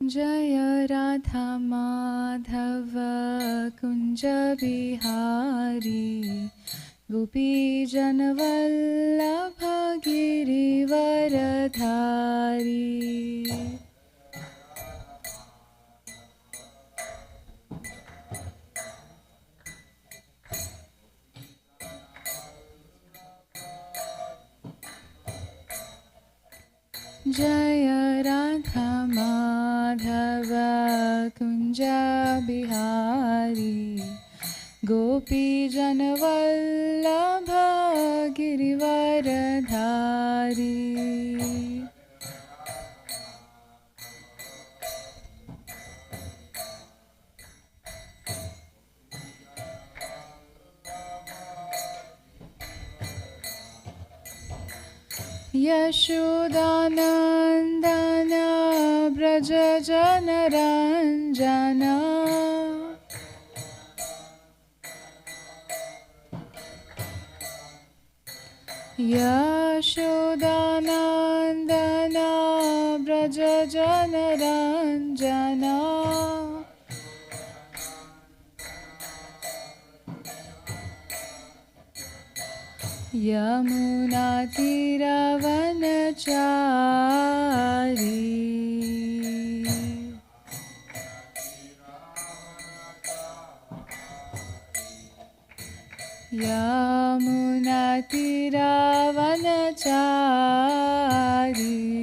Jaya Radha Madhava Kunja Bihari Gopi Janavallabha Girivaradhari. Jaya Radha Madhava Kunja Bihari Gopi Janavallabha Girivaradhari. Yashodanandana Braja Janaranjana Yashodanandana Braja Janaranjana Yamuna Tiravanachari. Yamuna Tiravanachari.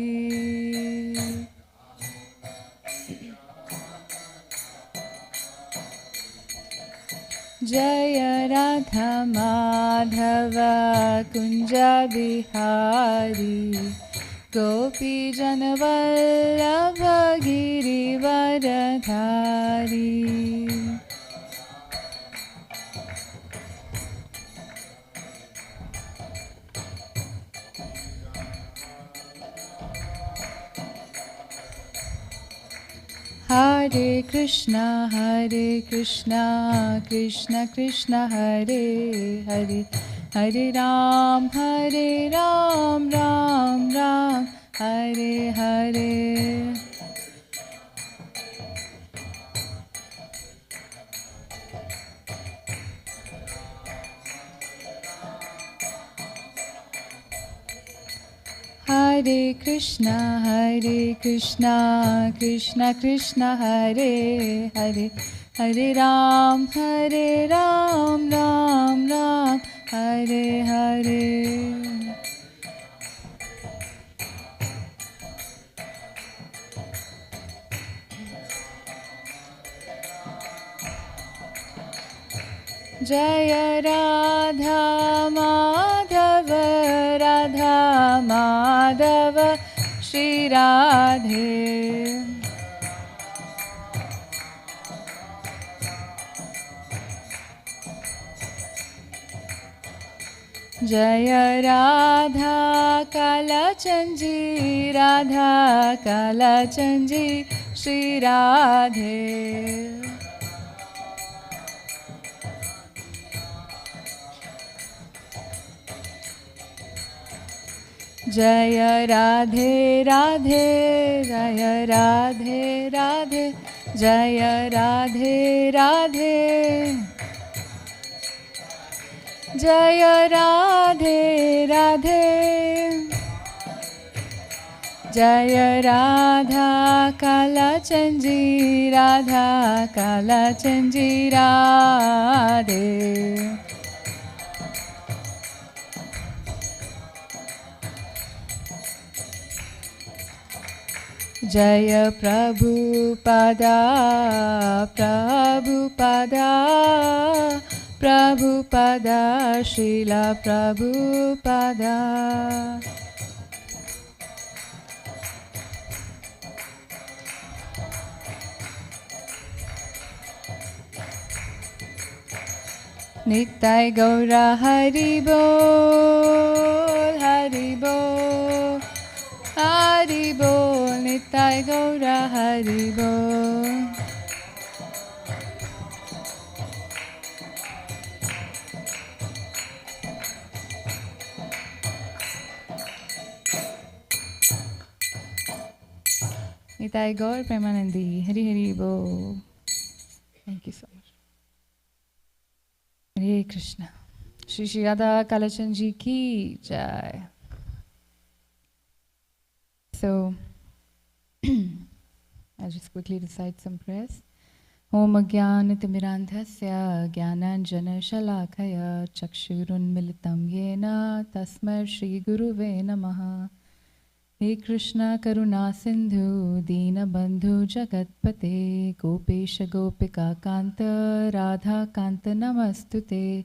Jaya Radha Madhava Kunja Bihari Gopi Janavallabha Girivaradhari. Hare Krishna, Krishna Krishna, Hare Hare, Hare Ram, Ram Ram, Hare Hare. Hare Krishna, Krishna Krishna, Hare Hare, Hare Ram, Ram Ram, Hare Hare. Jaya Radha Madhava, Radha Madhava, Shri Radhe. Jaya Radha Kalachanji, Radha Kalachanji, Shri Radhe. Jaya Radhe Radhe, Jaya Radhe Radhe, Jaya Radhe Radhe, Jaya Radhe Radhe, Jaya Radha Kalachanji, Radha Kalachanji Radhe. Jaya Prabhupada, Prabhupada, Prabhupada, Srila Prabhupada. Nittai Gaura Haribol, Haribol, Haribol, Nittai Gaura Haribol. Nitai Gaur Premanandi. Hari Hari Bo. Thank you so much. Hare Krishna. Shri Shri Radha Kalachan Ji ki jai. So, I'll just quickly recite some prayers. Om Jnanatimirandhasya Jnananjana Shalakaya Chakshurunmilitam Yena Tasmai Shri Guruve Namaha. He Krishna Karuna Sindhu Dina Bandhu Jagatpate Gopesha Gopika Kanta Radha Kanta Namastute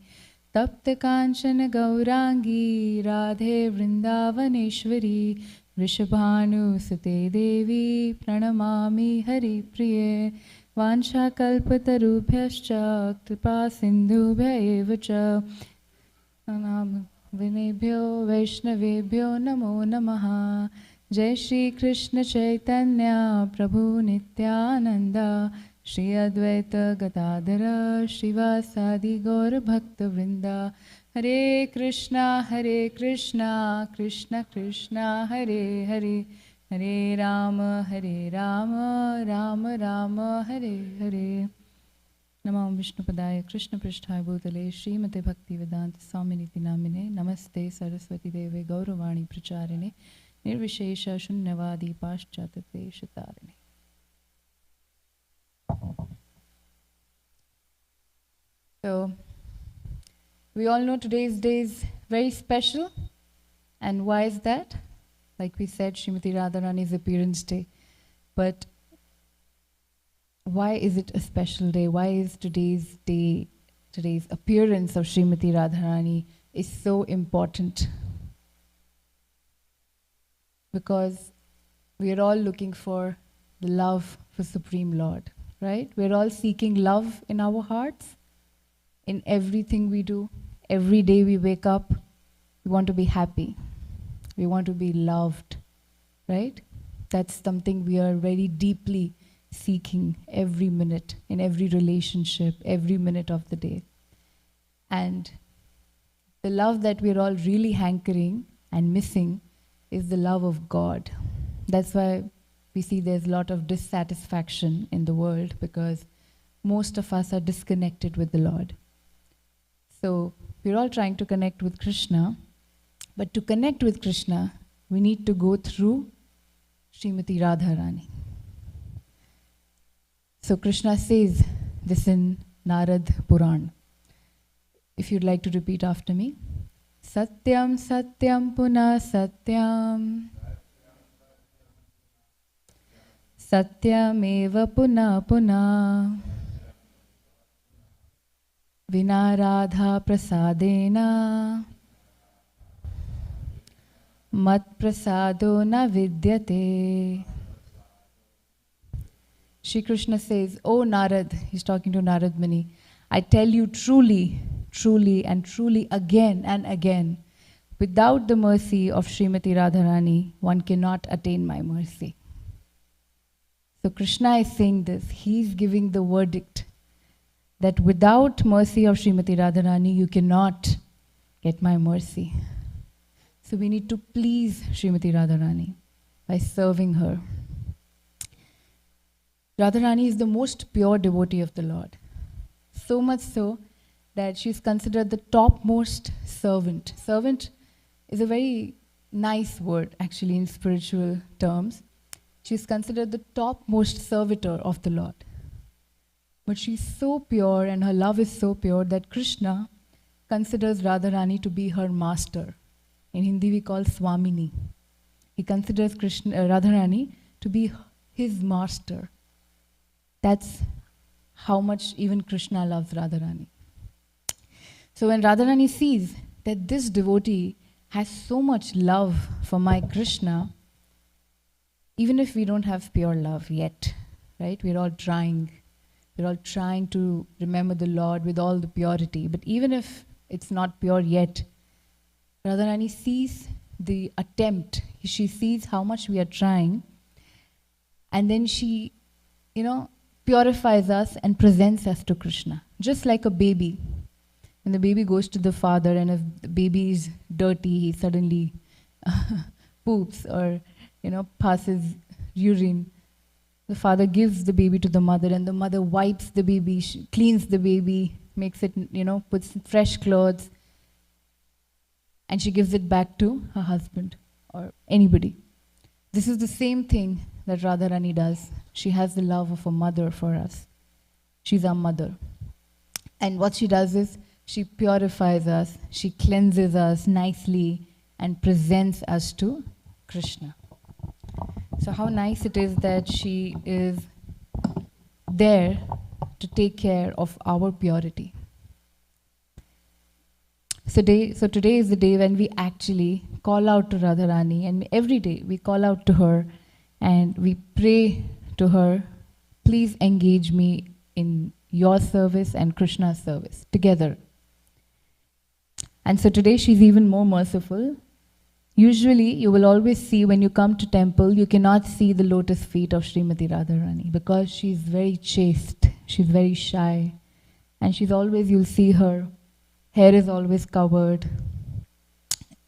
Tapta Kanchana Gaurangi Radhe Vrindavaneshwari Vrishabhanu Sute Devi Pranamami Hari Priye Vansha Kalpatarubhyascha Kripa Sindhubhya eva cha Vinebhyo Vaishnavebhyo Namo Namaha. Jai Shri Krishna Chaitanya Prabhu Nityananda Shri Advaita Gadadhara Shivasadi Gaur Bhakta Vrinda. Hare Krishna Krishna Krishna Hare Hare Hare Rama Rama Rama Hare Hare. Namam Vishnu Padaya Krishna Pristhaya Bhutale Srimate Bhakti Vedanta Swaminiti Namine Namaste Saraswati Deve Gauravani Pracharine Nirvishesha Shunyavadi Paschatate Shatarine. So, we all know today's day is very special. And why is that? Like we said, Srimati Radharani's appearance day. But why is it a special day? Why is today's day, today's appearance of Srimati Radharani is so important? Because we are all looking for the love for Supreme Lord, right? We're all seeking love in our hearts, in everything we do. Every day we wake up, we want to be happy. We want to be loved, right? That's something we are very deeply seeking every minute, in every relationship, every minute of the day. And the love that we're all really hankering and missing is the love of God. That's why we see there's a lot of dissatisfaction in the world, because most of us are disconnected with the Lord. So we're all trying to connect with Krishna, but to connect with Krishna, we need to go through Srimati Radharani. So Krishna says this in Narad Puran. If you'd like to repeat after me. Satyam Satyam Puna Satyam Satyam Eva Puna Puna Vina Radha Prasadena Mat Prasado Na Vidyate. Shri Krishna says, "O Narad," he's talking to Narad Muni, "I tell you truly, truly and truly again and again, without the mercy of Srimati Radharani, one cannot attain my mercy." So Krishna is saying this, he's giving the verdict that without mercy of Srimati Radharani, you cannot get my mercy. So we need to please Srimati Radharani by serving her. Radharani is the most pure devotee of the Lord. So much so that she is considered the topmost servant. Servant is a very nice word actually in spiritual terms. She is considered the topmost servitor of the Lord. But she is so pure and her love is so pure that Krishna considers Radharani to be her master. In Hindi we call Swamini. He considers Radharani to be his master. That's how much even Krishna loves Radharani. So when Radharani sees that this devotee has so much love for my Krishna, even if we don't have pure love yet, right? We're all trying to remember the Lord with all the purity. But even if it's not pure yet, Radharani sees the attempt. She sees how much we are trying. And then she, purifies us and presents us to Krishna. Just like a baby. When the baby goes to the father and if the baby is dirty, he suddenly poops or, passes urine. The father gives the baby to the mother, and the mother wipes the baby, cleans the baby, makes it, puts fresh clothes, and she gives it back to her husband or anybody. This is the same thing that Radharani does. She has the love of a mother for us. She's our mother. And what she does is, she purifies us, she cleanses us nicely, and presents us to Krishna. So how nice it is that she is there to take care of our purity. So today is the day when we actually call out to Radharani, and every day we call out to her and we pray to her, please engage me in your service and Krishna's service together. And so today she's even more merciful. Usually you will always see, when you come to temple, you cannot see the lotus feet of Srimati Radharani because she's very chaste, she's very shy, and she's always, you'll see her hair is always covered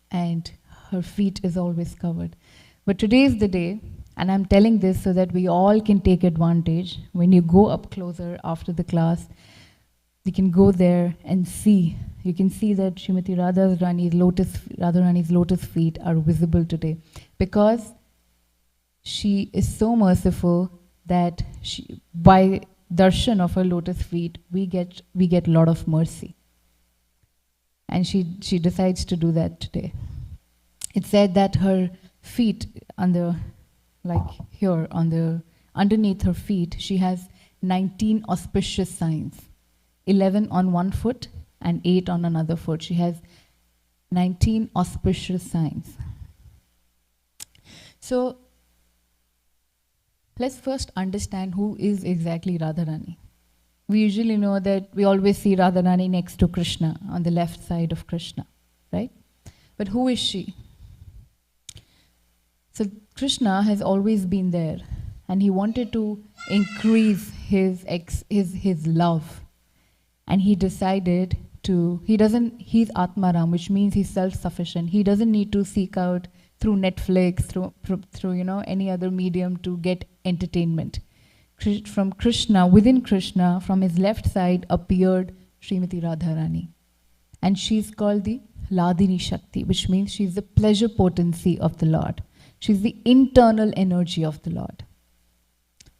and her feet is always covered. But today is the day, and I'm telling this so that we all can take advantage. When you go up closer after the class, you can go there and see. You can see that Srimati Radharani's lotus feet are visible today, because she is so merciful that by darshan of her lotus feet, we get a lot of mercy. And she decides to do that today. It's said that her feet, underneath her feet, she has 19 auspicious signs. 11 on one foot and 8 on another foot. She has 19 auspicious signs. So let's first understand who is exactly Radharani. We usually know that we always see Radharani next to Krishna, on the left side of Krishna, right? But who is she? So Krishna has always been there, and he wanted to increase his love. And he decided he's Atmaram, which means he's self-sufficient. He doesn't need to seek out through Netflix, through any other medium to get entertainment. From Krishna, within Krishna, from his left side appeared Srimati Radharani. And she's called the Ladini Shakti, which means she's the pleasure potency of the Lord. She's the internal energy of the Lord.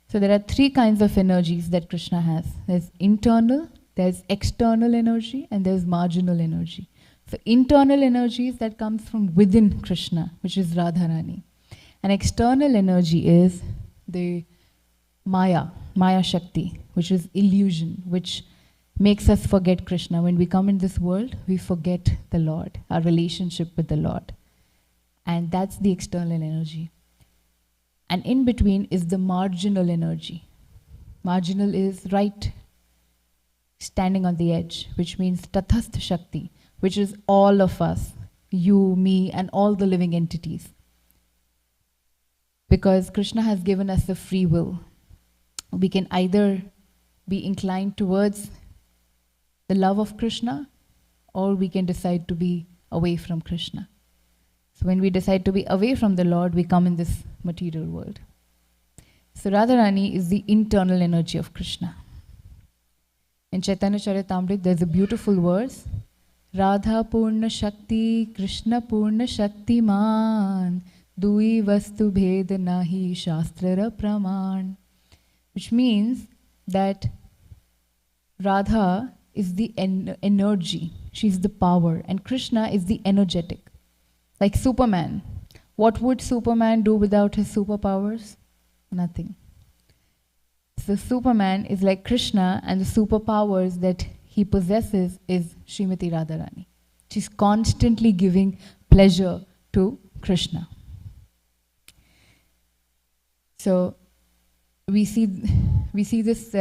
So there are 3 kinds of energies that Krishna has. There's internal, there's external energy, and there's marginal energy. So internal energy is that comes from within Krishna, which is Radharani. And external energy is the Maya Shakti, which is illusion, which makes us forget Krishna. When we come in this world, we forget the Lord, our relationship with the Lord. And that's the external energy. And in between is the marginal energy. Marginal is right, standing on the edge, which means Tathastha Shakti, which is all of us, you, me, and all the living entities. Because Krishna has given us a free will. We can either be inclined towards the love of Krishna, or we can decide to be away from Krishna. So when we decide to be away from the Lord, we come in this material world. So Radharani is the internal energy of Krishna. In Chaitanya Charitamrita, there's a beautiful verse, Radha Purna Shakti, Krishna Purna Shakti Man, Dui Vastu Bhed Nahi Shastrara Praman. Which means that Radha is the energy, she's the power, and Krishna is the energetic. Like Superman. What would Superman do without his superpowers? Nothing. So Superman is like Krishna, and the superpowers that he possesses is Srimati Radharani. She's constantly giving pleasure to Krishna. So we see this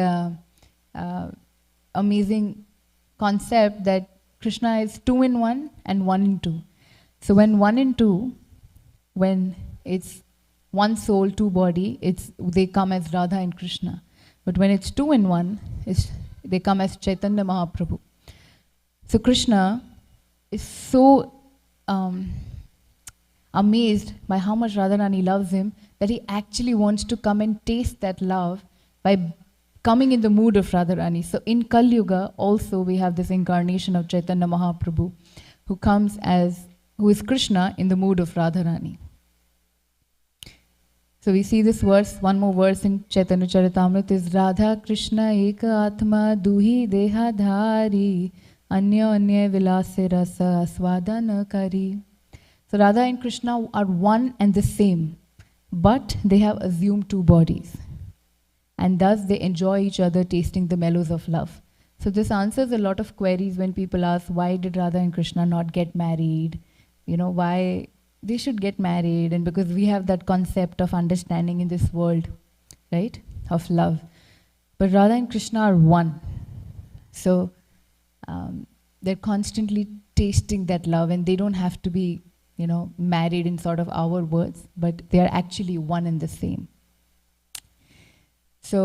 amazing concept that Krishna is 2 in 1 and 1 in 2. So when 1 in 2, when it's one soul, 2 body, they come as Radha and Krishna. But when it's 2 in 1, they come as Chaitanya Mahaprabhu. So Krishna is so amazed by how much Radharani loves him that he actually wants to come and taste that love by coming in the mood of Radharani. So in Kali Yuga also we have this incarnation of Chaitanya Mahaprabhu who is Krishna in the mood of Radharani. So we see this verse, one more verse in Chaitanya Charitamrita is Radha Krishna Eka Atma Duhi Deha Dhari Anya Anya Vilase Rasa Aswadana Kari. So Radha and Krishna are one and the same, but they have assumed two bodies. And thus they enjoy each other tasting the mellows of love. So this answers a lot of queries when people ask, why did Radha and Krishna not get married? Why they should get married, and because we have that concept of understanding in this world, right, of love. But Radha and Krishna are one. So they're constantly tasting that love, and they don't have to be, married in sort of our words, but they are actually one and the same. So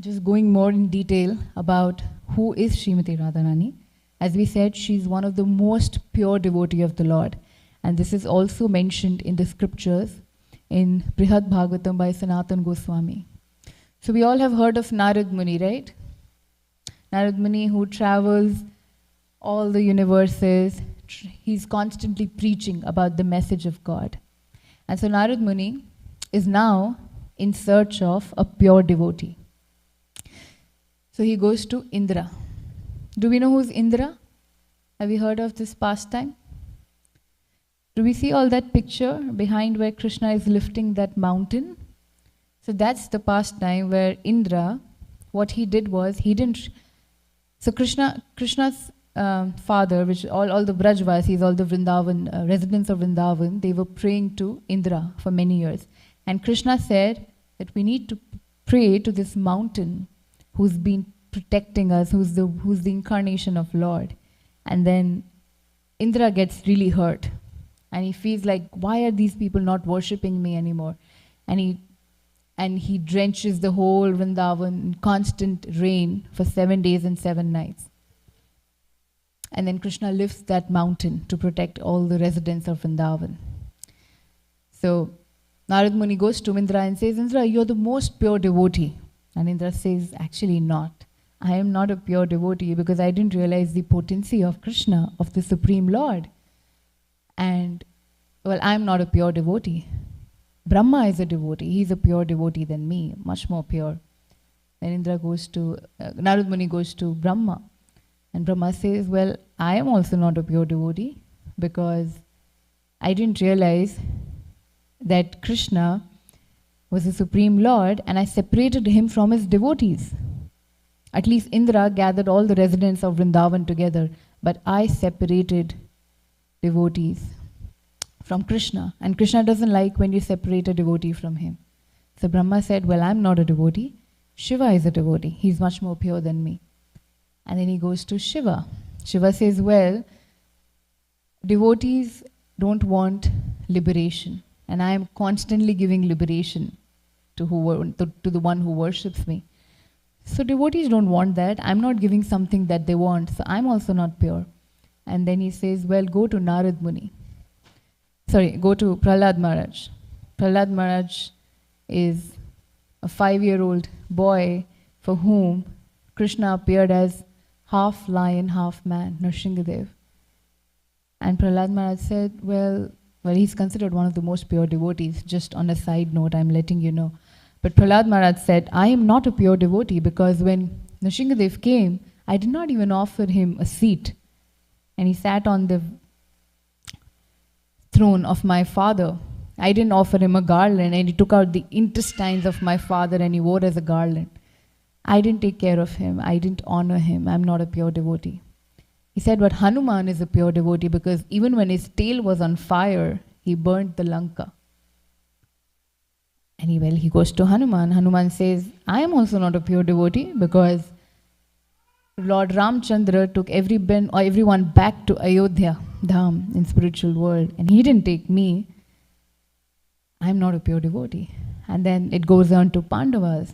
just going more in detail about who is Srimati Radharani. As we said, she's one of the most pure devotee of the Lord. And this is also mentioned in the scriptures in Brihad Bhagavatam by Sanatana Goswami. So we all have heard of Narad Muni, right? Narad Muni, who travels all the universes. He's constantly preaching about the message of God. And so Narad Muni is now in search of a pure devotee. So he goes to Indra. Do we know who's Indra? Have you heard of this pastime? Do we see all that picture behind where Krishna is lifting that mountain? So that's the pastime where Indra, what he did was, so Krishna's father, which all the Brajvasis, all the Vrindavan, residents of Vrindavan, they were praying to Indra for many years. And Krishna said that we need to pray to this mountain who's been protecting us, who's the incarnation of Lord. And then Indra gets really hurt. And he feels like, why are these people not worshipping me anymore? And he drenches the whole Vrindavan in constant rain for 7 days and 7 nights. And then Krishna lifts that mountain to protect all the residents of Vrindavan. So Narad Muni goes to Indra and says, Indra, you're the most pure devotee. And Indra says, actually not. I am not a pure devotee because I didn't realize the potency of Krishna, of the Supreme Lord. And, well, I'm not a pure devotee. Brahma is a devotee. He's a pure devotee than me, much more pure. Then Narad Muni goes to Brahma. And Brahma says, well, I am also not a pure devotee because I didn't realize that Krishna was the Supreme Lord and I separated him from his devotees. At least Indra gathered all the residents of Vrindavan together, but I separated devotees from Krishna. And Krishna doesn't like when you separate a devotee from him. So Brahma said, well, I'm not a devotee. Shiva is a devotee. He's much more pure than me. And then he goes to Shiva. Shiva says, well, devotees don't want liberation. And I am constantly giving liberation to the one who worships me. So devotees don't want that. I'm not giving something that they want. So I'm also not pure. And then he says, well, go to Narad Muni. Go to Prahlad Maharaj. Prahlad Maharaj is a 5-year-old boy for whom Krishna appeared as half lion, half man, Nrsimhadev. And Prahlad Maharaj said, well, he's considered one of the most pure devotees. Just on a side note, I'm letting you know. But Prahlad Maharaj said, I am not a pure devotee because when Nrsimhadev came, I did not even offer him a seat. And he sat on the throne of my father. I didn't offer him a garland, and he took out the intestines of my father and he wore as a garland. I didn't take care of him. I didn't honor him. I'm not a pure devotee. He said, but Hanuman is a pure devotee because even when his tail was on fire, he burnt the Lanka. And he goes to Hanuman. Hanuman says, I am also not a pure devotee because Lord Ramchandra took everyone back to Ayodhya, Dham, in spiritual world. And he didn't take me. I'm not a pure devotee. And then it goes on to Pandavas.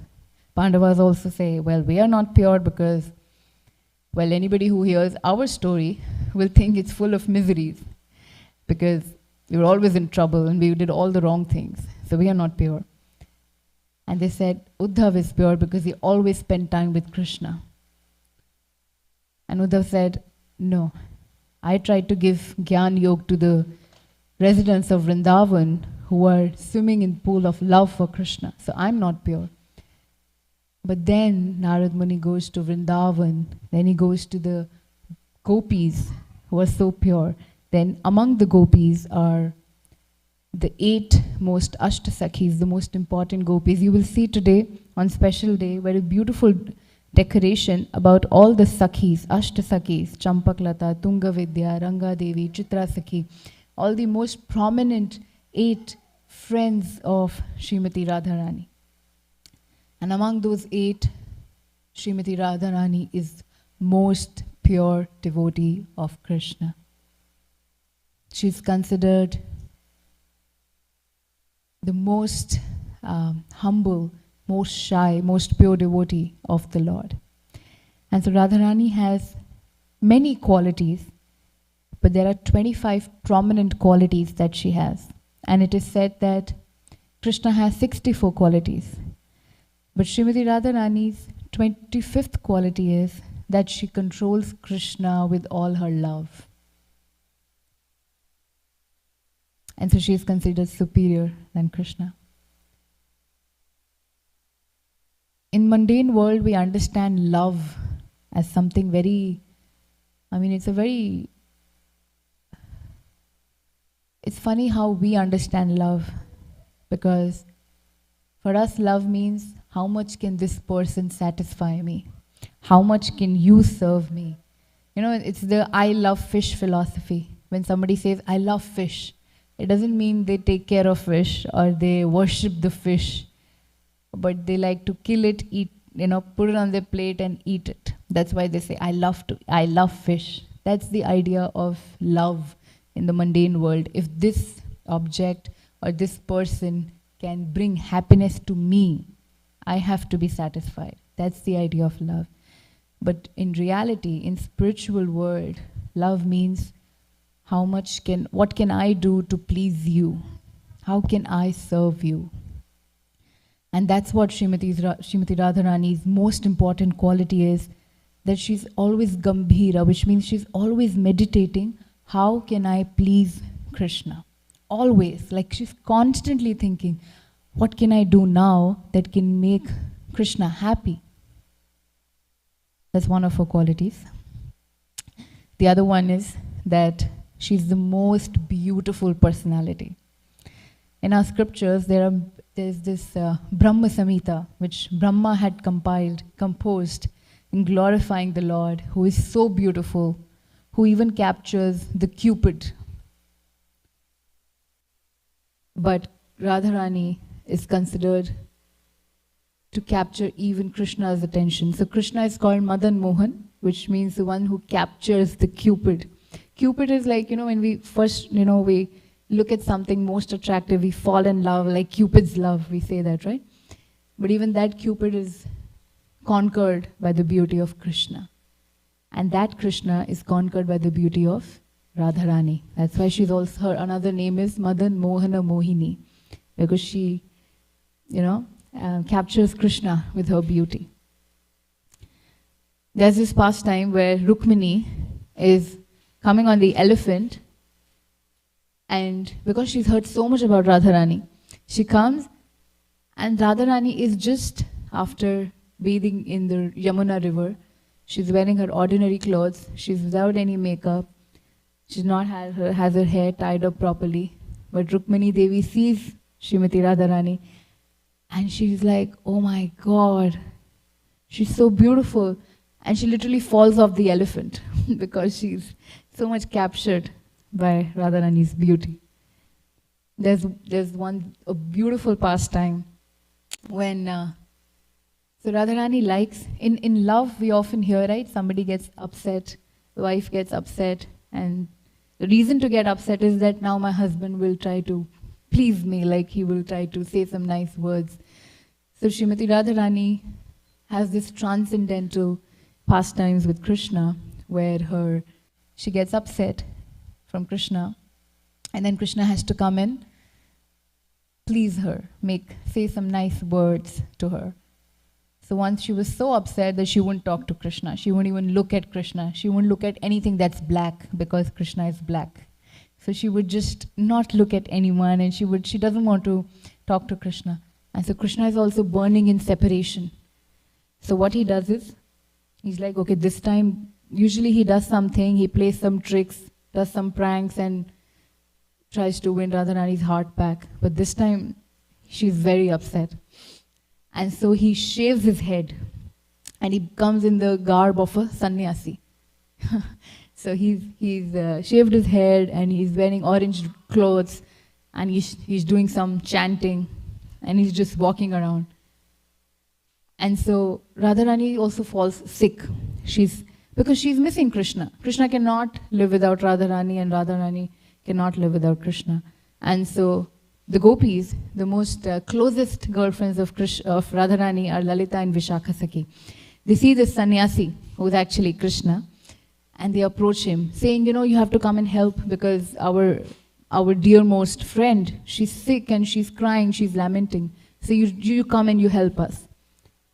Pandavas also say, well, we are not pure because, well, anybody who hears our story will think it's full of miseries. Because We were always in trouble and we did all the wrong things. So we are not pure. And they said, Uddhav is pure because he always spent time with Krishna. And Uddhav said, no, I tried to give Gyan Yog to the residents of Vrindavan who were swimming in pool of love for Krishna. So I'm not pure. But then Narad Muni goes to Vrindavan, then he goes to the gopis who are so pure. Then among the gopis are the 8 most Ashtasakhis, the most important gopis. You will see today on special day very beautiful decoration about all the Sakhis, Ashtasakhis, Champaklata, Tungavidya, Ranga Devi, Chitra Sakhi, all the most prominent 8 friends of Srimati Radharani. And among those 8, Srimati Radharani is most pure devotee of Krishna. She is considered the most humble, most shy, most pure devotee of the Lord. And so Radharani has many qualities, but there are 25 prominent qualities that she has. And it is said that Krishna has 64 qualities. But Srimati Radharani's 25th quality is that she controls Krishna with all her love. And so she is considered superior than Krishna. In mundane world, we understand love as something very, it's funny how we understand love, because for us love means how much can this person satisfy me? How much can you serve me? You know, it's the I love fish philosophy. When somebody says, I love fish, it doesn't mean they take care of fish or they worship the fish, but they like to kill it, eat, put it on their plate and eat it. That's why they say, I love fish. That's the idea of love in the mundane world. If this object or this person can bring happiness to me, I have to be satisfied. That's the idea of love. But in reality, in spiritual world, love means what can I do to please you? How can I serve you? And that's what Srimati Radharani's most important quality is, that she's always gambhira, which means she's always meditating, how can I please Krishna? Always, like she's constantly thinking, what can I do now that can make Krishna happy? That's one of her qualities. The other one is that she's the most beautiful personality. In our scriptures, there's this Brahma Samhita, which Brahma had composed in glorifying the Lord, who is so beautiful, who even captures the Cupid. But Radharani is considered to capture even Krishna's attention. So Krishna is called Madan Mohan, which means the one who captures the Cupid. Cupid is like, when we first, we look at something most attractive, we fall in love, like Cupid's love, we say that, right? But even that Cupid is conquered by the beauty of Krishna. And that Krishna is conquered by the beauty of Radharani. That's why she's also, her another name is Madan Mohana Mohini, because she, captures Krishna with her beauty. There's this pastime where Rukmini is coming on the elephant, and because she's heard so much about Radharani, she comes, and Radharani is just after bathing in the Yamuna river. She's wearing her ordinary clothes. She's without any makeup. She's not has her hair tied up properly. But Rukmini Devi sees Srimati Radharani, and she's like, oh my God, she's so beautiful. And she literally falls off the elephant because she's so much captured by Radharani's beauty. There's a beautiful pastime when so Radharani likes, in love we often hear, right? Somebody gets upset, the wife gets upset, and the reason to get upset is that now my husband will try to please me, like he will try to say some nice words. So Srimati Radharani has this transcendental pastimes with Krishna where she gets upset from Krishna, And then Krishna has to come and please her, say some nice words to her. So once she was so upset that she wouldn't talk to Krishna. She wouldn't even look at Krishna. She wouldn't look at anything that's black because Krishna is black. So she would just not look at anyone, and she doesn't want to talk to Krishna. And so Krishna is also burning in separation. So what he does is, he's like, okay, this time, usually he does something, he plays some tricks, does some pranks, and tries to win Radharani's heart back. But this time, she's very upset. And so he shaves his head, and he comes in the garb of a sannyasi. So he's shaved his head, and he's wearing orange clothes, and he's doing some chanting, and he's just walking around. And so Radharani also falls sick. Because she's missing Krishna. Krishna cannot live without Radharani, and Radharani cannot live without Krishna. And so the gopis, the most closest girlfriends of Radharani, are Lalita and Vishakha Sakhi. They see this sannyasi, who is actually Krishna, and they approach him, saying, you have to come and help because our dearmost friend, she's sick and she's crying, she's lamenting. So you come and you help us.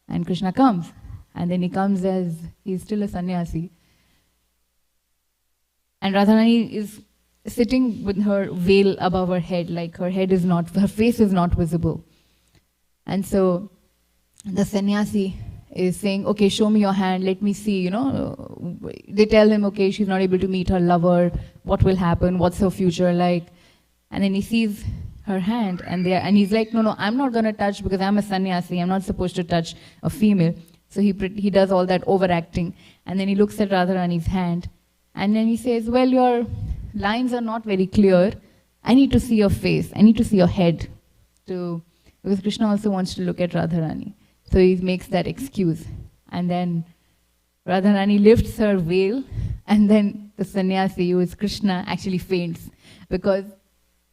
And Krishna comes. And then he comes as he's still a sannyasi. And Radharani is sitting with her veil above her head, like her face is not visible. And so the sannyasi is saying, okay, show me your hand, let me see, They tell him, okay, she's not able to meet her lover, what will happen, what's her future like? And then he sees her hand, and he's like, no, I'm not going to touch because I'm a sannyasi, I'm not supposed to touch a female. So he does all that overacting, and then he looks at Radharani's hand, and then he says, well, your lines are not very clear, I need to see your face, I need to see your head, because Krishna also wants to look at Radharani. So he makes that excuse. And then Radharani lifts her veil, and then the sannyasi, who is Krishna, actually faints, because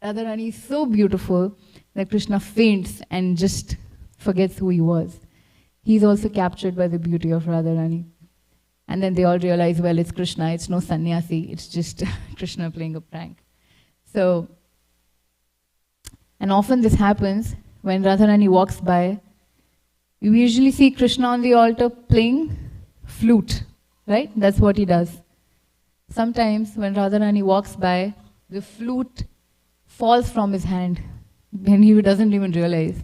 Radharani is so beautiful that Krishna faints and just forgets who he was. He's also captured by the beauty of Radharani. And then they all realize, well, it's Krishna, it's no sannyasi, it's just Krishna playing a prank. So, and often this happens when Radharani walks by. You usually see Krishna on the altar playing flute, right? That's what he does. Sometimes when Radharani walks by, the flute falls from his hand and he doesn't even realize,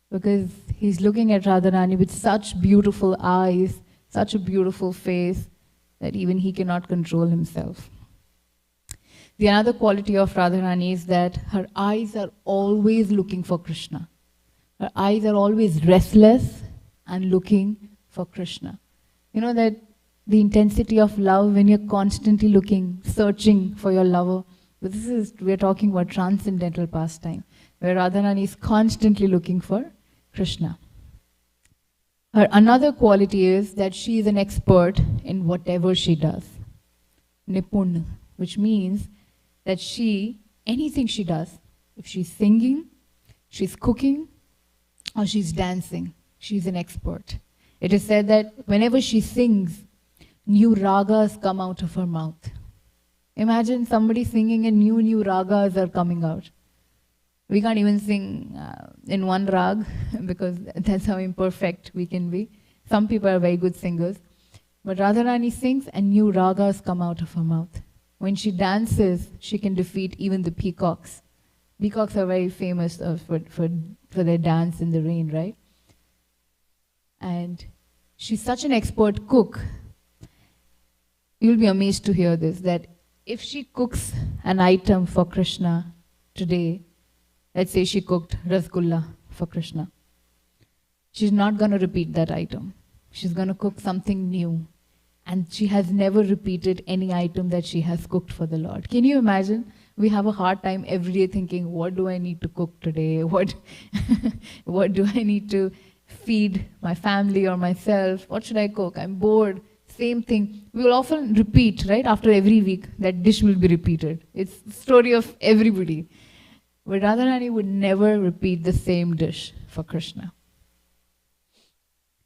because he's looking at Radharani with such beautiful eyes, such a beautiful face, that even he cannot control himself. The another quality of Radharani is that her eyes are always looking for Krishna. Her eyes are always restless and looking for Krishna. You know that the intensity of love when you're constantly looking, searching for your lover. But we're talking about transcendental pastime, where Radharani is constantly looking for Krishna. Her another quality is that she is an expert in whatever she does. Nipun, which means that anything she does, if she's singing, she's cooking, or she's dancing, she's an expert. It is said that whenever she sings, new ragas come out of her mouth. Imagine somebody singing and new ragas are coming out. We can't even sing in one rag because that's how imperfect we can be. Some people are very good singers. But Radharani sings and new ragas come out of her mouth. When she dances, she can defeat even the peacocks. Peacocks are very famous for their dance in the rain, right? And she's such an expert cook. You'll be amazed to hear this, that if she cooks an item for Krishna today, let's say she cooked rasgulla for Krishna, she's not going to repeat that item. She's going to cook something new. And she has never repeated any item that she has cooked for the Lord. Can you imagine? We have a hard time every day thinking, what do I need to cook today? What do I need to feed my family or myself? What should I cook? I'm bored. Same thing. We will often repeat, right? After every week, that dish will be repeated. It's the story of everybody. But Radharani would never repeat the same dish for Krishna.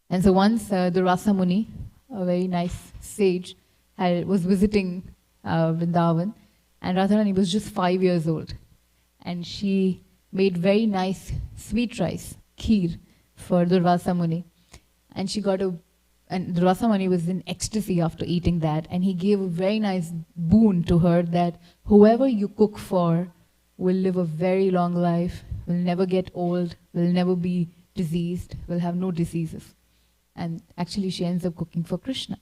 And so once the Rasa Muni, a very nice sage, was visiting Vrindavan, And Radharani was just 5 years old. And she made very nice sweet rice, kheer, for Durvasa Muni. And Durvasa Muni was in ecstasy after eating that. And he gave a very nice boon to her that whoever you cook for will live a very long life, will never get old, will never be diseased, will have no diseases. And actually she ends up cooking for Krishna.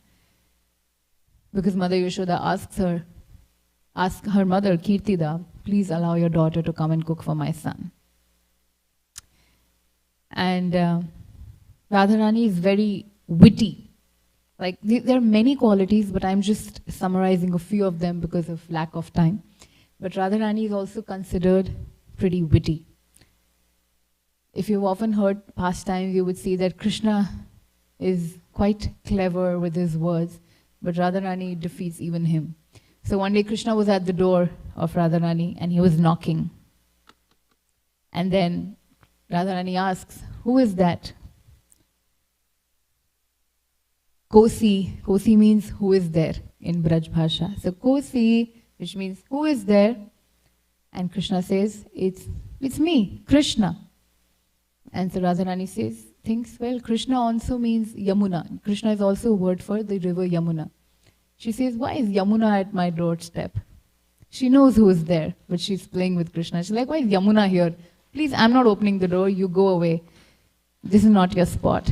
Because Mother Yashoda asks her mother, Kirtida, please allow your daughter to come and cook for my son. And Radharani is very witty. Like, there are many qualities, but I'm just summarizing a few of them because of lack of time. But Radharani is also considered pretty witty. If you've often heard past times, you would see that Krishna is quite clever with his words, but Radharani defeats even him. So one day Krishna was at the door of Radharani and he was knocking. And then Radharani asks, who is that? Kosi. Kosi means who is there in Braj Bhasha. So Kosi, which means who is there? And Krishna says, it's me, Krishna. And so Radharani thinks, well, Krishna also means Yamuna. Krishna is also a word for the river Yamuna. She says, why is Yamuna at my doorstep? She knows who is there, but she's playing with Krishna. She's like, why is Yamuna here? Please, I'm not opening the door, you go away. This is not your spot.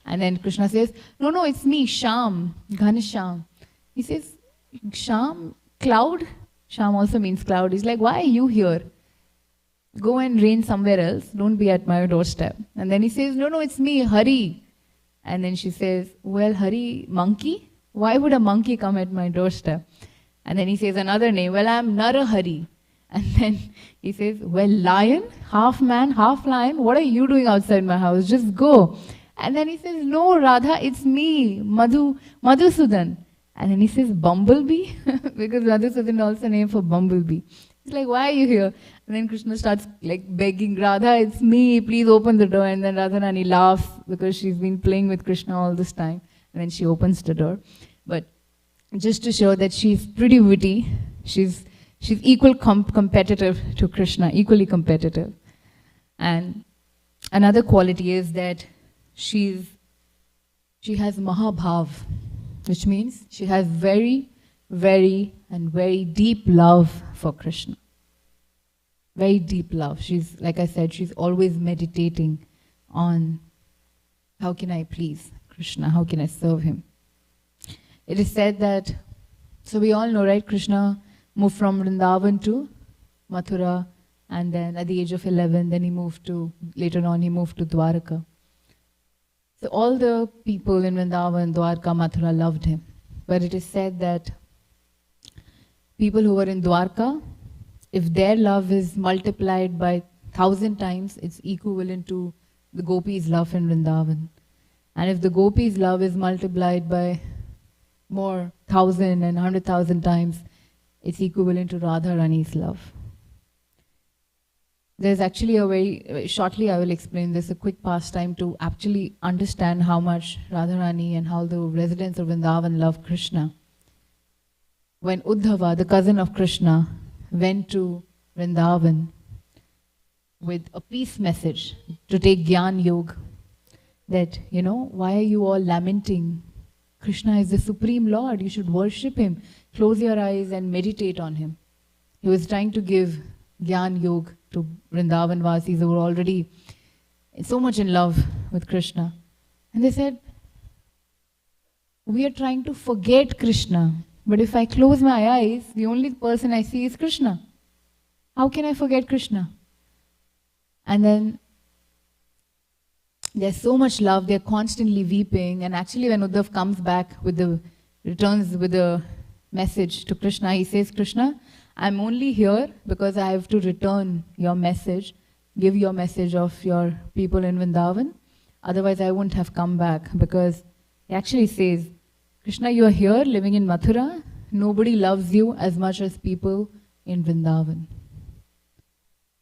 And then Krishna says, no, it's me, Sham, Ghanasham. He says, Sham, cloud? Sham also means cloud. He's like, why are you here? Go and reign somewhere else. Don't be at my doorstep. And then he says, no, it's me, Hari. And then she says, well, Hari, monkey? Why would a monkey come at my doorstep? And then he says another name, well, I'm Narahari. And then he says, well, lion, half man, half lion, what are you doing outside my house? Just go. And then he says, no, Radha, it's me, Madhusudan. And then he says, bumblebee, because Madhusudan is also a name for bumblebee. He's like, why are you here? And then Krishna starts like begging, Radha, it's me, please open the door. And then Radharani laughs because she's been playing with Krishna all this time. And then she opens the door. But just to show that she's pretty witty, she's equal competitive to Krishna, equally competitive. And another quality is that she has Mahabhav, which means she has very, very and very deep love for Krishna. Very deep love. She's, like I said, she's always meditating on how can I please Krishna, how can I serve him. It is said that, so we all know, right, Krishna moved from Vrindavan to Mathura, and then at the age of 11, then later on he moved to Dwarka. So all the people in Vrindavan, Dwarka, Mathura loved him. But it is said that people who were in Dwarka, if their love is multiplied by 1,000 times, it's equivalent to the gopis' love in Vrindavan. And if the gopis' love is multiplied by more 1,000 and 100,000 times, it's equivalent to Radharani's love. There's actually a very, shortly I will explain this, a quick pastime to actually understand how much Radharani and how the residents of Vrindavan love Krishna. When Uddhava, the cousin of Krishna, went to Vrindavan with a peace message to take Gyan Yoga, that, why are you all lamenting? Krishna is the Supreme Lord, you should worship him. Close your eyes and meditate on him. He was trying to give Gyan Yoga to Vrindavan Vasis who were already so much in love with Krishna. And they said, we are trying to forget Krishna, but if I close my eyes, the only person I see is Krishna. How can I forget Krishna? And then there's so much love, they're constantly weeping. And actually when Uddhav comes back returns with the message to Krishna, he says, Krishna, I'm only here because I have to return your message, give your message of your people in Vrindavan. Otherwise I wouldn't have come back, because he actually says, Krishna, you are here living in Mathura. Nobody loves you as much as people in Vrindavan.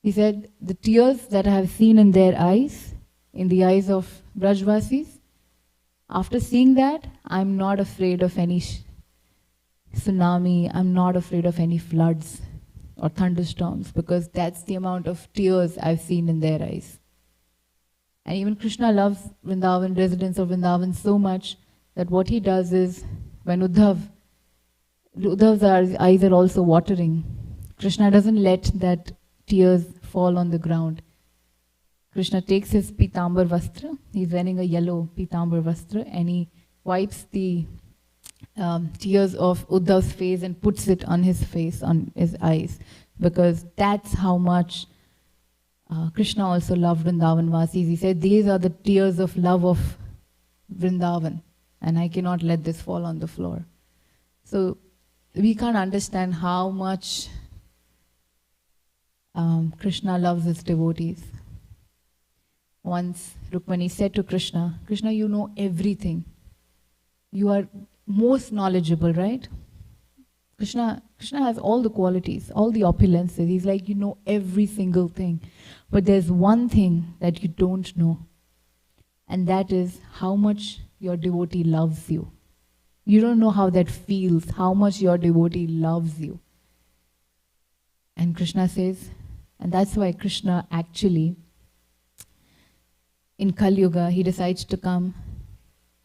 He said, the tears that I have seen in their eyes, in the eyes of Brajvasis, after seeing that, I'm not afraid of any tsunami, I'm not afraid of any floods or thunderstorms, because that's the amount of tears I've seen in their eyes. And even Krishna loves Vrindavan, residents of Vrindavan, so much that what he does is, when Uddhav's eyes are also watering, Krishna doesn't let that tears fall on the ground. Krishna takes his pitambar vastra, he's wearing a yellow pitambar vastra, and he wipes the tears of Uddhav's face and puts it on his face, on his eyes, because that's how much Krishna also loved Vrindavan Vasis. He said, these are the tears of love of Vrindavan, and I cannot let this fall on the floor. So we can't understand how much Krishna loves his devotees. Once Rukmani said to Krishna, Krishna, you know everything. You are most knowledgeable, right? Krishna has all the qualities, all the opulences. He's like, you know every single thing. But there's one thing that you don't know. And that is how much your devotee loves you. You don't know how that feels, how much your devotee loves you. And Krishna says, and that's why Krishna actually, in Kali Yuga, he decides to come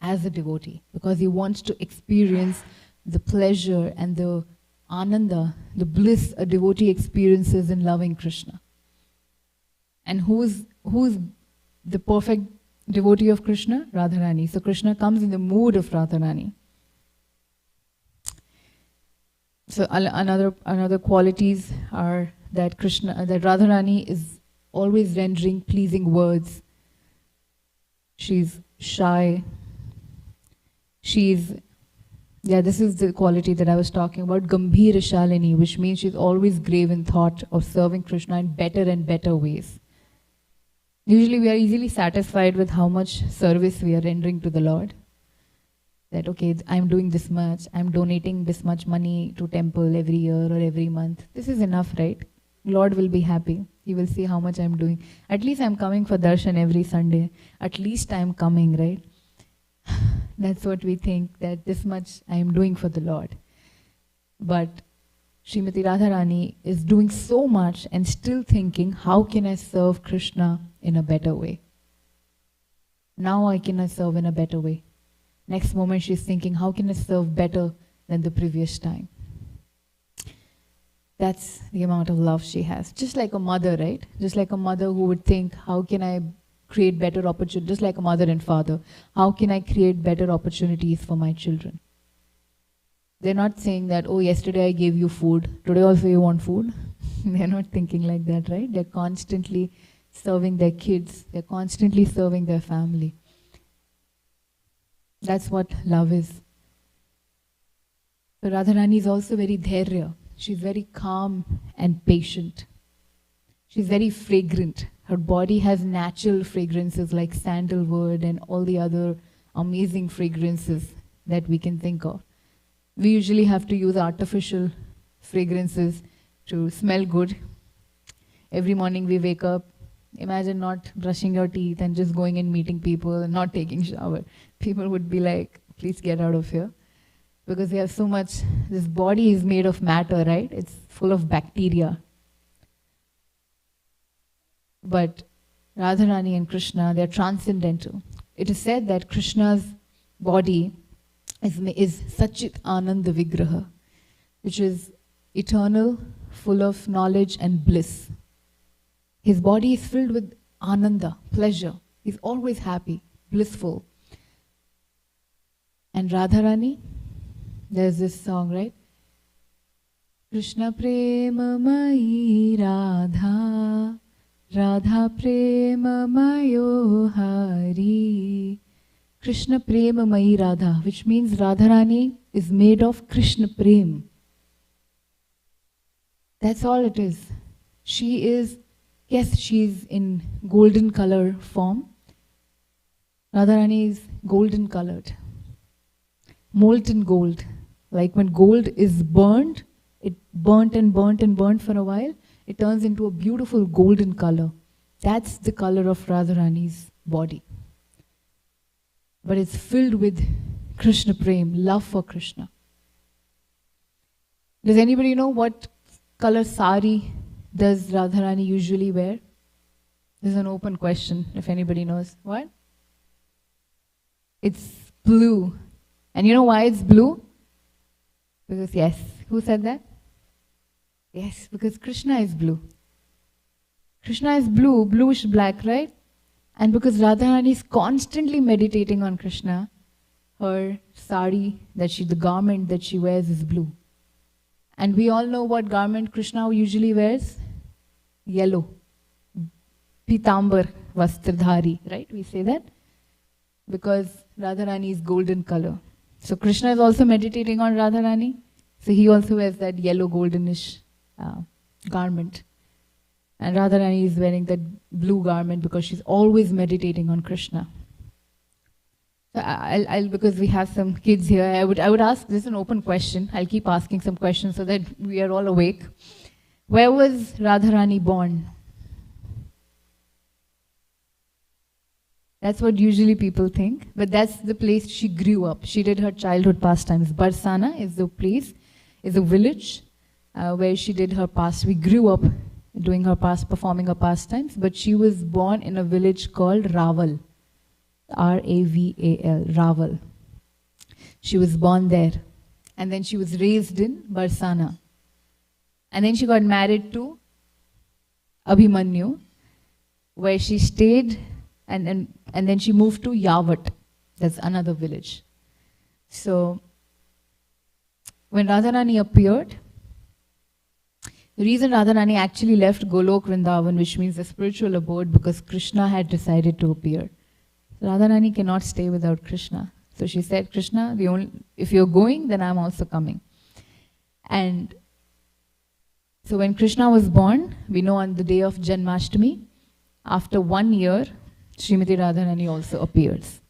as a devotee, because he wants to experience the pleasure and the ananda, the bliss a devotee experiences in loving Krishna. And who's the perfect devotee of Krishna? Radharani. So Krishna comes in the mood of Radharani. So another qualities are that Radharani is always rendering pleasing words. She's shy. This is the quality that I was talking about, Gambhira Shalini, which means she's always grave in thought of serving Krishna in better and better ways. Usually we are easily satisfied with how much service we are rendering to the Lord. That, okay, I'm doing this much, I'm donating this much money to temple every year or every month. This is enough, right? Lord will be happy. He will see how much I'm doing. At least I'm coming for darshan every Sunday. At least I'm coming, right? That's what we think, that this much I am doing for the Lord. But Srimati Radharani is doing so much and still thinking, how can I serve Krishna in a better way? Now I can serve in a better way. Next moment she's thinking, how can I serve better than the previous time? That's the amount of love she has. Just like a mother, right? Just like a mother who would think, how can I create better opportunities, just like a mother and father. How can I create better opportunities for my children? They're not saying that, oh, yesterday I gave you food, today also you want food. They're not thinking like that, right? They're constantly serving their kids. They're constantly serving their family. That's what love is. So Radharani is also very dhairya. She's very calm and patient. She's very fragrant. Her body has natural fragrances like sandalwood and all the other amazing fragrances that we can think of. We usually have to use artificial fragrances to smell good. Every morning we wake up, imagine not brushing your teeth and just going and meeting people and not taking shower. People would be like, please get out of here. Because we have so much, this body is made of matter, right? It's full of bacteria. But Radharani and Krishna, they're transcendental. It is said that Krishna's body is Sachit Ananda Vigraha, which is eternal, full of knowledge and bliss. His body is filled with ananda, pleasure. He's always happy, blissful. And Radharani, there's this song, right? Krishna prema mai Radha, Radha prema mayo hari. Krishna prema mai Radha, which means Radharani is made of Krishna prem. That's all it is. She is, yes, she's in golden color form. Radharani is golden colored. Molten gold. Like when gold is burnt, it burnt and burnt and burnt for a while, it turns into a beautiful golden color. That's the color of Radharani's body. But it's filled with Krishna prem, love for Krishna. Does anybody know what color sari does Radharani usually wear? This is an open question, if anybody knows. What? It's blue. And you know why it's blue? Because, yes, who said that? Yes, because Krishna is blue. Krishna is blue, bluish black, right? And because Radharani is constantly meditating on Krishna, her sari, the garment that she wears is blue. And we all know what garment Krishna usually wears? Yellow. Pitambar Vastradhari, right? We say that because Radharani is golden color. So Krishna is also meditating on Radharani. So he also wears that yellow goldenish garment. And Radharani is wearing that blue garment because she's always meditating on Krishna. So I'll because we have some kids here, I would ask, this is an open question. I'll keep asking some questions so that we are all awake. Where was Radharani born? That's what usually people think, but that's the place she grew up. She did her childhood pastimes. Barsana is the place, is a village where she did her we grew up doing her performing her pastimes, but she was born in a village called Raval. R-A-V-A-L, Raval. She was born there. And then she was raised in Barsana. And then she got married to Abhimanyu, where she stayed, and then she moved to Yavat. That's another village. So, when Radharani appeared, the reason Radharani actually left Golok Vrindavan, which means the spiritual abode, because Krishna had decided to appear. Radharani cannot stay without Krishna. So she said, Krishna, if you're going, then I'm also coming. And so when Krishna was born, we know on the day of Janmashtami, after 1 year, Srimati Radharani also appears.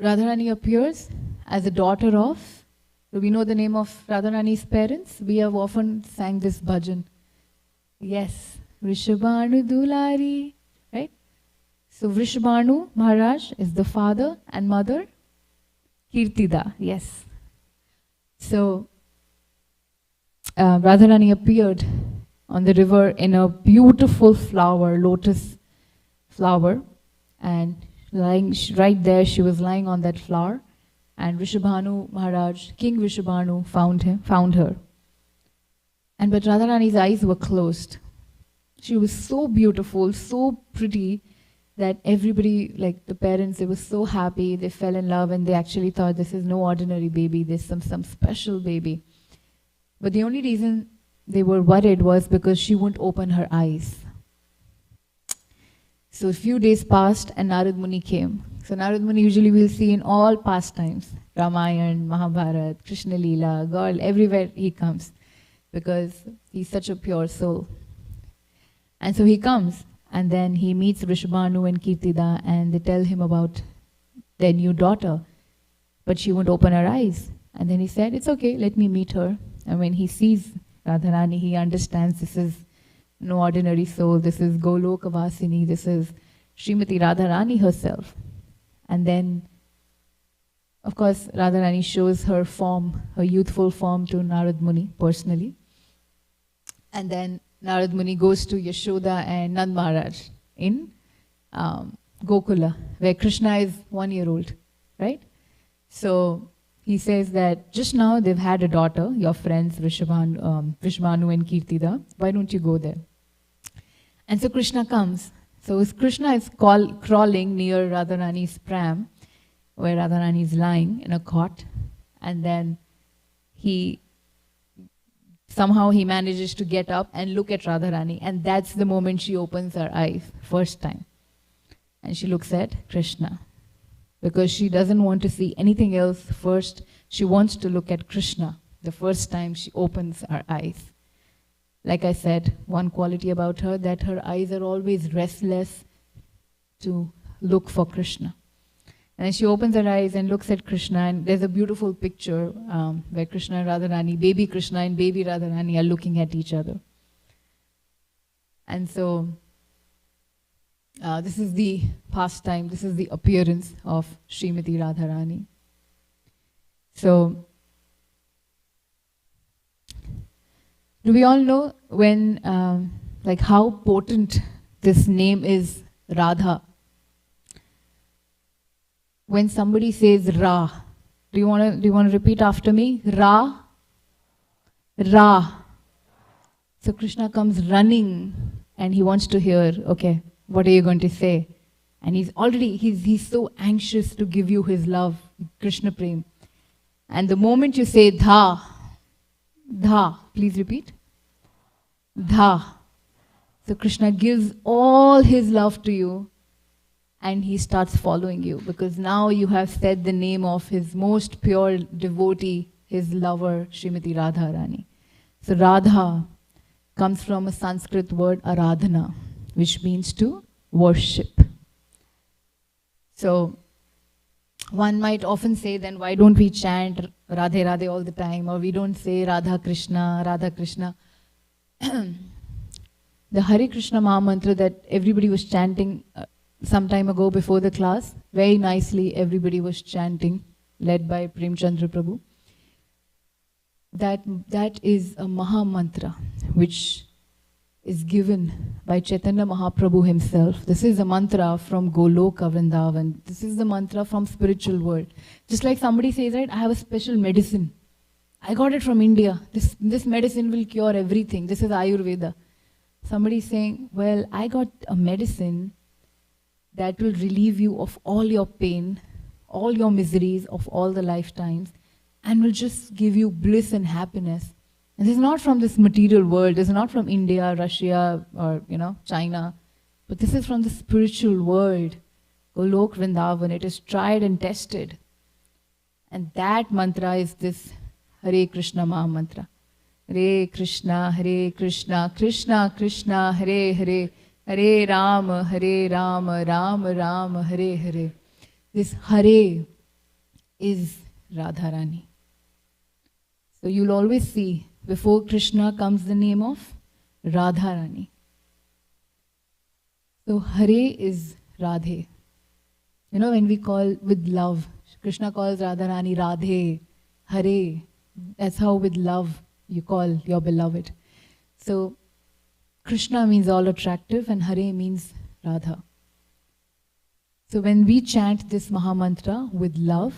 Radharani appears as a daughter of, do we know the name of Radharani's parents? We have often sang this bhajan. Yes, Vrishabhanu Dulari, right? So Vrishabhanu Maharaj is the father and mother, Kirtida, yes. So Radharani appeared on the river in a beautiful flower, lotus flower, and lying right there, she was lying on that flower, and Vrishabhanu Maharaj, King Vrishabhanu, found her. But Radharani's eyes were closed. She was so beautiful, so pretty, that everybody, like the parents, they were so happy, they fell in love, and they actually thought this is no ordinary baby, this is some special baby. But the only reason they were worried was because she wouldn't open her eyes. So a few days passed and Narad Muni came. So Narad Muni usually we'll see in all pastimes, Ramayana, Mahabharata, Krishna Leela, God, everywhere he comes, because he's such a pure soul. And so he comes, and then he meets Vrishabhanu and Kirtida, and they tell him about their new daughter, but she won't open her eyes. And then he said, it's okay, let me meet her. And when he sees Radharani, he understands this is no ordinary soul, this is Goloka Vasini, this is Srimati Radharani herself. And then, of course, Radharani shows her form, her youthful form to Narad Muni personally. And then Narad Muni goes to Yashoda and Nand Maharaj in Gokula, where Krishna is 1 year old, right? So he says that just now they've had a daughter, your friends Vrishabhanu and Kirtida, why don't you go there? And so Krishna comes. So Krishna is crawling near Radharani's pram, where Radharani is lying in a cot, and then somehow he manages to get up and look at Radharani, and that's the moment she opens her eyes, first time. And she looks at Krishna, because she doesn't want to see anything else first. She wants to look at Krishna the first time she opens her eyes. Like I said, one quality about her, that her eyes are always restless to look for Krishna. And she opens her eyes and looks at Krishna, and there's a beautiful picture where Krishna and Radharani, baby Krishna and baby Radharani, are looking at each other. And so this is the pastime, this is the appearance of Srimati Radharani. So Do we all know when, like how potent this name is, Radha? When somebody says Ra, do you want to repeat after me? Ra, Ra. So Krishna comes running and he wants to hear, okay, what are you going to say? And he's so anxious to give you his love, Krishna Prem. And the moment you say Dha, Dha, please repeat. Dha. So Krishna gives all his love to you and he starts following you because now you have said the name of his most pure devotee, his lover, Srimati Radharani. So Radha comes from a Sanskrit word aradhana, which means to worship. So one might often say, then why don't we chant Radhe Radhe all the time, or we don't say Radha Krishna, Radha Krishna. The Hare Krishna Maha Mantra that everybody was chanting some time ago before the class, very nicely everybody was chanting, led by Prem Chandra Prabhu. That is a Maha Mantra which is given by Chaitanya Mahaprabhu himself. This is a mantra from Goloka Vrindavan. This is the mantra from spiritual world. Just like somebody says, right, I have a special medicine. I got it from India. This medicine will cure everything. This is Ayurveda. Somebody saying, well, I got a medicine that will relieve you of all your pain, all your miseries of all the lifetimes, and will just give you bliss and happiness. And this is not from this material world. This is not from India, Russia, or China. But this is from the spiritual world. Golok Vrindavan. It is tried and tested. And that mantra is this Hare Krishna Maha Mantra. Hare Krishna, Krishna Krishna, Hare Hare, Hare Rama, Rama Rama, Hare Hare. This Hare is Radharani. So you'll always see, before Krishna comes the name of Radharani. So Hare is Radhe. When we call with love, Krishna calls Radharani Radhe, Hare. That's how with love you call your beloved. So Krishna means all attractive and Hare means Radha. So when we chant this Maha Mantra with love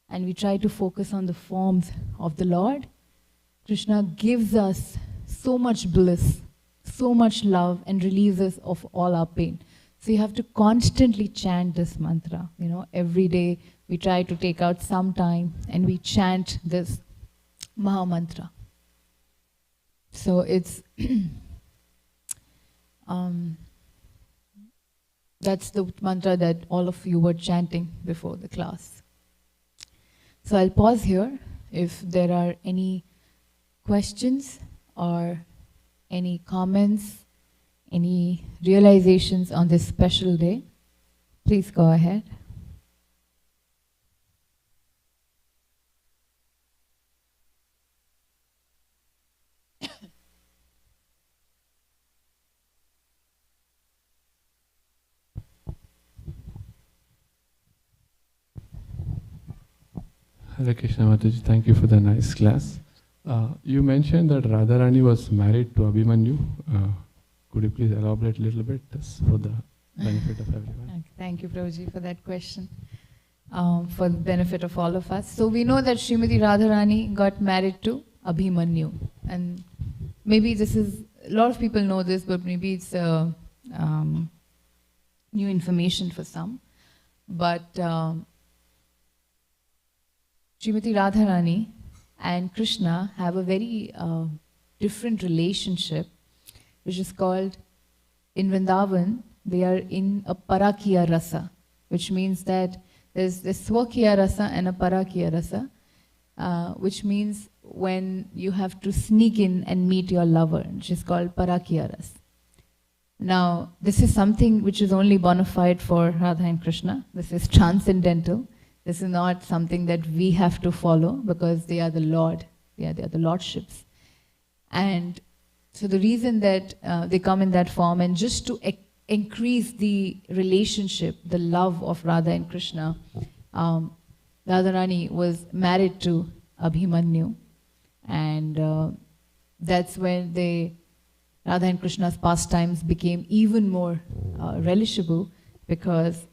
and we try to focus on the forms of the Lord, Krishna gives us so much bliss, so much love, and relieves us of all our pain. So you have to constantly chant this mantra. Every day we try to take out some time and we chant this Maha Mantra. So it's that's the mantra that all of you were chanting before the class. So I'll pause here. If there are any questions or any comments, any realizations on this special day, please go ahead. Hare Krishna Mataji, thank you for the nice class. You mentioned that Radharani was married to Abhimanyu. Could you please elaborate a little bit for the benefit of everyone? Thank you, Prabhuji, for that question. For the benefit of all of us. So we know that Srimati Radharani got married to Abhimanyu. And maybe a lot of people know this, but maybe it's new information for some. But Srimati Radharani and Krishna have a very different relationship, which is called, in Vrindavan, they are in a Parakiya Rasa, which means that there's Swakiya Rasa and a Parakiya Rasa, which means when you have to sneak in and meet your lover, which is called Parakiya Rasa. Now, this is something which is only bona fide for Radha and Krishna. This is transcendental. This is not something that we have to follow because they are the Lord. They are the Lordships. And so the reason that they come in that form, and just to increase the relationship, the love of Radha and Krishna, Radharani was married to Abhimanyu. And that's when Radha and Krishna's pastimes became even more relishable, because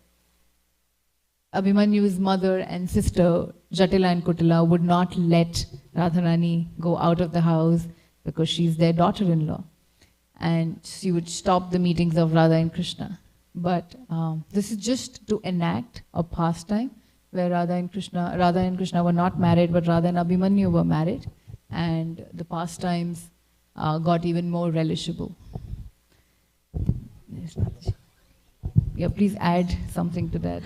Abhimanyu's mother and sister, Jatila and Kutila, would not let Radharani go out of the house because she's their daughter-in-law. And she would stop the meetings of Radha and Krishna. But this is just to enact a pastime where Radha and Krishna were not married, but Radha and Abhimanyu were married. And the pastimes got even more relishable. Yeah, please add something to that.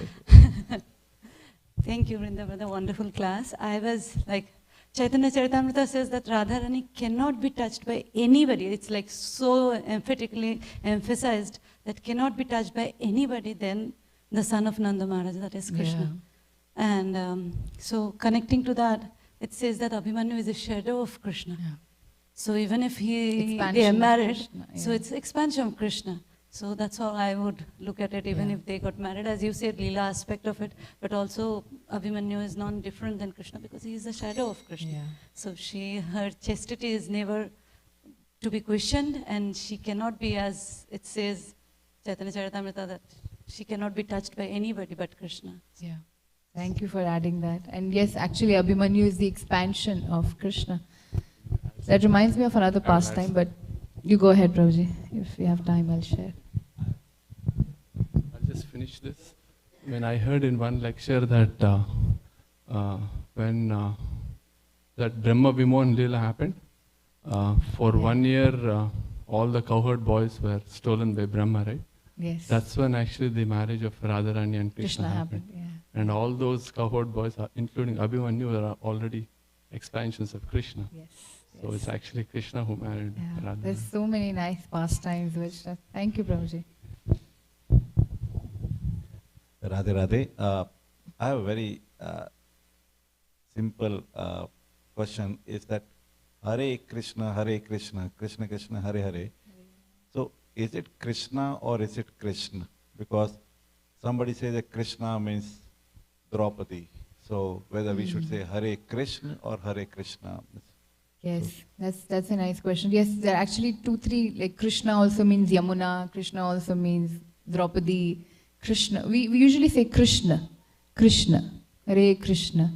Thank you, Vrinda, for the wonderful class. I was like, Chaitanya Charitamrita says that Radharani cannot be touched by anybody. It's like so emphatically emphasized that cannot be touched by anybody than the son of Nanda Maharaj, that is Krishna. Yeah. And so connecting to that, it says that Abhimanyu is a shadow of Krishna. Yeah. So even if they are married, Krishna, yeah. So it's expansion of Krishna. So that's how I would look at it, even if they got married. As you said, Leela aspect of it, but also Abhimanyu is non-different than Krishna because he is the shadow of Krishna. Yeah. So her chastity is never to be questioned, and she cannot be, as it says, Chaitanya Charitamrita, that she cannot be touched by anybody but Krishna. Yeah. Thank you for adding that. And yes, actually Abhimanyu is the expansion of Krishna. That reminds me of another pastime, but you go ahead, Prabhuji. If you have time, I'll share. I'll just finish this. When I heard in one lecture that when that Brahma Vimohan Leela happened, for 1 year all the cowherd boys were stolen by Brahma, right? Yes. That's when actually the marriage of Radharani and Krishna happened. Yeah. And all those cowherd boys, including Abhimanyu, are already expansions of Krishna. Yes. So it's actually Krishna who married Radharani. There's so many nice pastimes. Thank you, Prabhuji. Radhe Radhe. I have a very simple question. Is that Hare Krishna, Krishna Krishna, Hare Hare. So is it Krishna or is it Krishna? Because somebody says that Krishna means Draupadi. So whether we should say Hare Krishna or Hare Krishna. Yes, that's a nice question. Yes, there are actually 2, 3, like Krishna also means Yamuna, Krishna also means Draupadi, Krishna. We usually say Krishna, Hare Krishna.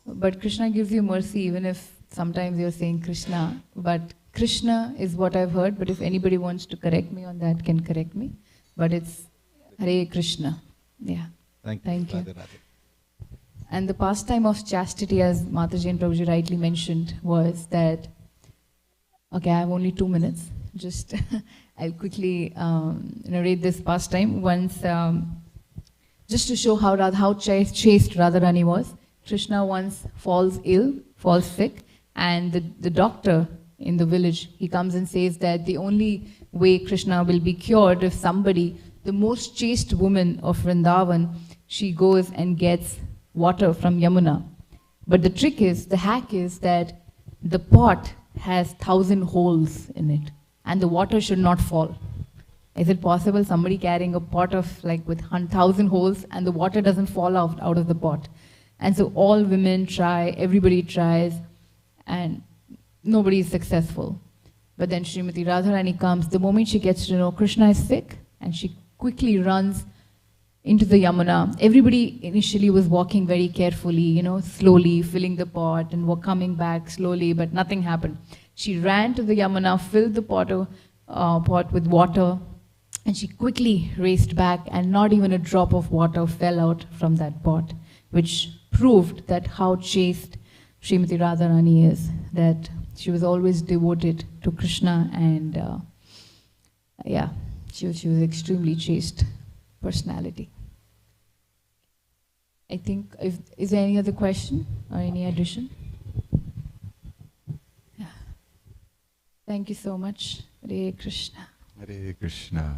But Krishna gives you mercy even if sometimes you're saying Krishna. But Krishna is what I've heard, but if anybody wants to correct me on that, can correct me. But it's Hare Krishna. Yeah. Thank you. Radhe Radhe. And the pastime of chastity, as Mataji and Prabhuji rightly mentioned, was that, okay, I have only 2 minutes. Just, I'll quickly narrate this pastime. Once, just to show how chaste Radharani was, Krishna once falls sick, and the doctor in the village, he comes and says that the only way Krishna will be cured if somebody, the most chaste woman of Vrindavan, she goes and gets water from Yamuna. But the hack is that the pot has 1,000 holes in it and the water should not fall. Is it possible somebody carrying a pot of with 1,000 holes and the water doesn't fall out of the pot? And so all women try, everybody tries, and nobody is successful. But then Srimati Radharani comes, the moment she gets to know Krishna is sick, and she quickly runs into the Yamuna. Everybody initially was walking very carefully, slowly, filling the pot and coming back slowly, but nothing happened. She ran to the Yamuna, filled the pot with water, and she quickly raced back, and not even a drop of water fell out from that pot, which proved that how chaste Srimati Radharani is, that she was always devoted to Krishna, and she was extremely chaste personality. I think, is there any other question or any addition? Yeah. Thank you so much. Hare Krishna. Hare Krishna.